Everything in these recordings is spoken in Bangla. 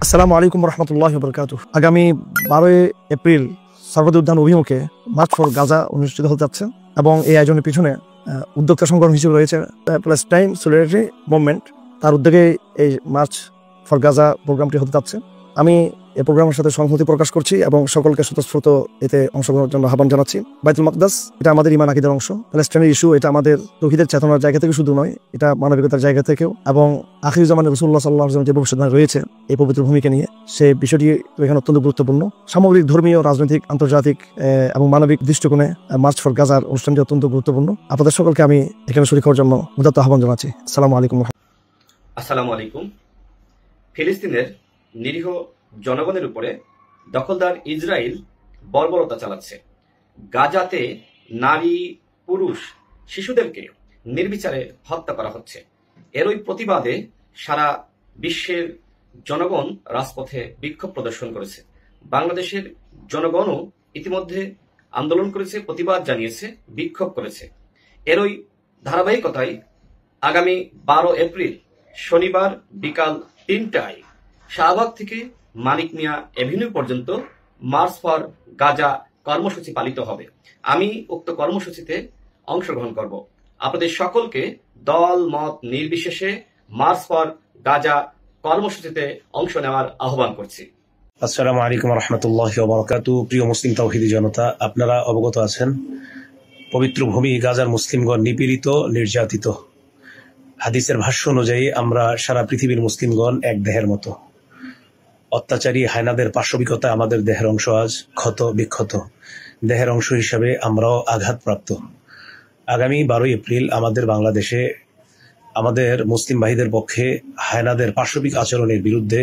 আসসালামু আলাইকুম রহমতুল্লাহ বরকাতুহ। আগামী 12 এপ্রিল সরবদী উদ্যান অভিমুখে মার্চ ফর গাজা অনুষ্ঠিত হতে যাচ্ছে এবং এই আয়োজনের পিছনে উদ্যোক্তা সংগঠন হিসেবে রয়েছে প্যালেস্টাইন সলিডারিটি মুভমেন্ট। তার উদ্যোগে এই মার্চ ফর গাজা প্রোগ্রামটি হতে যাচ্ছে। আমি এই প্রোগ্রামের সাথে সংহতি প্রকাশ করছি এবং সকলকে স্বতঃস্ফূর্ত এতে অংশগ্রহণের জন্য আহ্বান জানাচ্ছি। বাইতুল মাকদাস এটা আমাদের ইমান আকীদার অংশ। প্যালেস্টাইনের ইস্যু এটা আমাদের তৌহিদের চেতনার জায়গা থেকে শুধু নয়, এটা মানবিকতার জায়গা থেকেও, এবং আখির জামানে রাসূলুল্লাহ সাল্লাল্লাহু আলাইহি ওয়াসাল্লাম যে ভবিষ্যৎবাণী রয়েছে এই পবিত্র ভূমিকে নিয়ে, সেই বিষয়টি এখানে অত্যন্ত গুরুত্বপূর্ণ। সামগ্রিক ধর্মীয়, রাজনৈতিক, আন্তর্জাতিক এবং মানবিক দৃষ্টিকোণে মার্চ ফর গাজার অনুষ্ঠানটি অত্যন্ত গুরুত্বপূর্ণ। আপনাদের সকলকে আমি এখানে শরীক হওয়ার জন্য উদাত্ত আহ্বান জানাচ্ছি। আসসালামু আলাইকুম। ফিলিস্তিনের নিরীহ জনগণের উপরে দখলদার ইসরায়েল বর্বরতা চালাচ্ছে। গাজাতে নারী, পুরুষ, শিশুদেরকে নির্বিচারে হত্যা করা হচ্ছে। এরই প্রতিবাদে সারা বিশ্বের জনগণ রাজপথে বিক্ষোভ প্রদর্শন করেছে। বাংলাদেশের জনগণও ইতিমধ্যে আন্দোলন করেছে, প্রতিবাদ জানিয়েছে, বিক্ষোভ করেছে। এরই ধারাবাহিকতায় আগামী 12 এপ্রিল শনিবার বিকাল 3টায় শাহবাগ থেকে মানিক মিয়া এভিনিউ পর্যন্ত মার্চ ফর গাজা কর্মসূচি পালিত হবে। আমি উক্ত কর্মসূচিতে অংশগ্রহণ করব। আপনাদের সকলকে দল মত নির্বিশেষে মার্চ ফর গাজা কর্মসূচিতে অংশ নেওয়ার আহ্বান করছি। আসসালামু আলাইকুম রহমতুল্লাহ বারাকাতুহু। প্রিয় মুসলিম তাওহীদি জনতা, আপনারা অবগত আছেন পবিত্র ভূমি গাজার মুসলিমগণ নিপীড়িত, নির্যাতিত। হাদিসের ভাষ্য অনুযায়ী আমরা সারা পৃথিবীর মুসলিমগণ এক দেহের মতো। অত্যাচারী হায়নাদের পাশবিকতা আমাদের দেহের অংশ আজ ক্ষত বিক্ষত। দেহের অংশ হিসাবে আমরাও আঘাতপ্রাপ্ত। আগামী 12 এপ্রিল আমাদের বাংলাদেশে আমাদের মুসলিম ভাইদের পক্ষে হায়নাদের পাশবিক আচরণের বিরুদ্ধে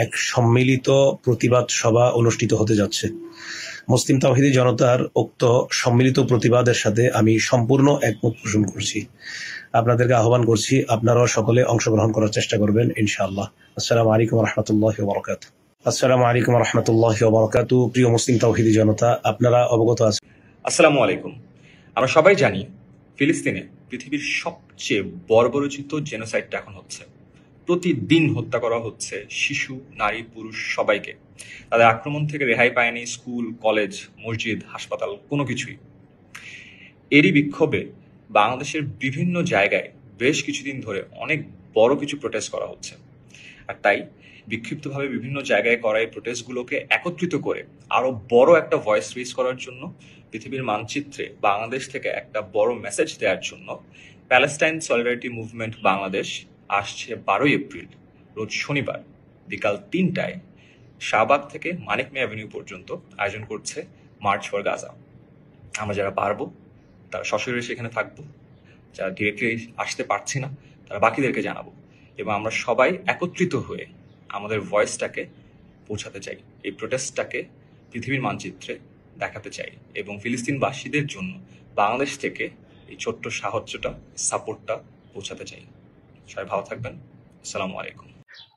এক সম্মিলিত প্রতিবাদ সভা অনুষ্ঠিত হতে যাচ্ছে। মুসলিম তাওহীদি জনতার উক্ত সম্মিলিত প্রতিবাদের সাথে আমি সম্পূর্ণ একমত পোষণ করছি। আপনাদেরকে আহ্বান করছি, আপনারাও সকলে অংশগ্রহণ করার চেষ্টা করবেন ইনশাআল্লাহ। আসসালামু আলাইকুম রহমতুল্লাহি ওয়া বারাকাতুহু। আসসালামু আলাইকুম রহমতুল্লাহি ওয়া বারাকাতুহু। প্রিয় মুসলিম তাওহীদি জনতা, আপনারা অবগত আছেন। আসসালামু আলাইকুম। আমরা সবাই জানি ফিলিস্তিনে পৃথিবীর সবচেয়ে বর্বরোচিত জেনোসাইডটা এখন হচ্ছে। প্রতিদিন হত্যা করা হচ্ছে শিশু, নারী, পুরুষ সবাইকে। তাদের আক্রমণ থেকে রেহাই পায়নি স্কুল, কলেজ, মসজিদ, হাসপাতাল, কোনো কিছুই। এরই বিক্ষোভে বাংলাদেশের বিভিন্ন জায়গায় বেশ কিছুদিন ধরে অনেক বড় কিছু প্রোটেস্ট করা হচ্ছে। আর তাই বিক্ষিপ্তভাবে বিভিন্ন জায়গায় করা এই প্রোটেস্টগুলোকে একত্রিত করে আরো বড় একটা ভয়েস রেজ করার জন্য, পৃথিবীর মানচিত্রে বাংলাদেশ থেকে একটা বড় মেসেজ দেওয়ার জন্য প্যালেস্টাইন সলিডারিটি মুভমেন্ট বাংলাদেশ আসছে 12 এপ্রিল রোজ শনিবার বিকাল 3টায় শাহবাগ থেকে মানিক মিয়া এভিনিউ পর্যন্ত আয়োজন করছে মার্চ ফর গাজা। আমরা যারা পারবো তারা সশরীরে সেখানে থাকবো, যারা ডিরেক্টলি আসতে পারছি না তারা বাকিদেরকে জানাবো, এবং আমরা সবাই একত্রিত হয়ে আমাদের ভয়েসটাকে পৌঁছাতে চাই, এই প্রোটেস্টটাকে পৃথিবীর মানচিত্রে দেখাতে চাই, এবং ফিলিস্তিনবাসীদের জন্য বাংলাদেশ থেকে এই ছোট্ট সাহায্যটা, সাপোর্টটা পৌঁছাতে চাই। সবাই ভালো থাকবেন। আসসালামু আলাইকুম।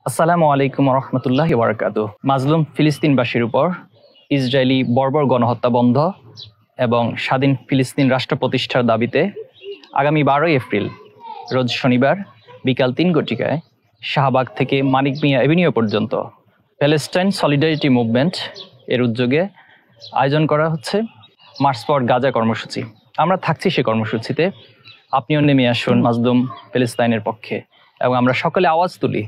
আসসালামু আলাইকুম রহমতুল্লাহি ওয়া বারাকাতুহু। মাজলুম ফিলিস্তিনবাসীর উপর ইসরায়েলি বর্বর গণহত্যা বন্ধ এবং স্বাধীন ফিলিস্তিন রাষ্ট্র প্রতিষ্ঠার দাবিতে আগামী 12 এপ্রিল রোজ শনিবার বিকাল 3 ঘটিকায় শাহবাগ থেকে মানিক মিয়া এভিনিউ পর্যন্ত প্যালেস্টাইন সলিডারিটি মুভমেন্ট এর উদ্যোগে আয়োজন করা হচ্ছে মার্চ ফর গাজা কর্মসূচি। আমরা থাকছি সে কর্মসূচিতে। আপনিও নেমে আসুন মাজলুম প্যালেস্টাইনের পক্ষে, এবং আমরা সকলে আওয়াজ তুলি,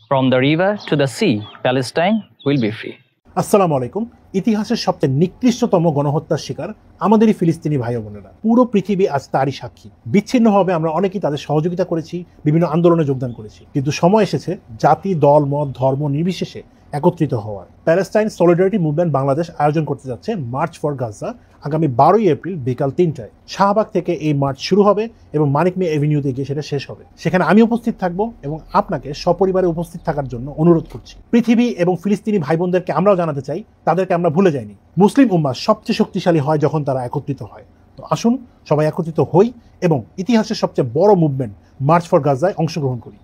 from the river to the sea, Palestine will be free. আসসালামু আলাইকুম। ইতিহাসের সবচেয়ে নিকৃষ্টতম গণহত্যার শিকার আমাদেরই ফিলিস্তিনি ভাই বোনেরা। পুরো পৃথিবী আজ তারই সাক্ষী। বিচ্ছিন্নভাবে আমরা অনেকেই তাদের সহযোগিতা করেছি, বিভিন্ন আন্দোলনে যোগদান করেছি, কিন্তু সময় এসেছে জাতি, দল, মত, ধর্ম নির্বিশেষে একত্রিত হওয়ার। প্যালেস্টাইন সলিডারিটি মুভমেন্ট বাংলাদেশ আয়োজন করতে যাচ্ছে মার্চ ফর গাজা আগামী 12 এপ্রিল বিকাল 3টায়। শাহবাগ থেকে এই মার্চ শুরু হবে এবং মানিক মিয়া এভিনিউতে গিয়ে সেটা শেষ হবে। সেখানে আমি উপস্থিত থাকবো এবং আপনাকে সপরিবারে উপস্থিত থাকার জন্য অনুরোধ করছি। পৃথিবী এবং ফিলিস্তিনি ভাই বোনদেরকে আমরাও জানাতে চাই, তাদেরকে আমরা ভুলে যাইনি। মুসলিম উম্মাহ সবচেয়ে শক্তিশালী হয় যখন তারা একত্রিত হয়। তো আসুন সবাই একত্রিত হই এবং ইতিহাসের সবচেয়ে বড় মুভমেন্ট মার্চ ফর গাজায় অংশগ্রহণ করি।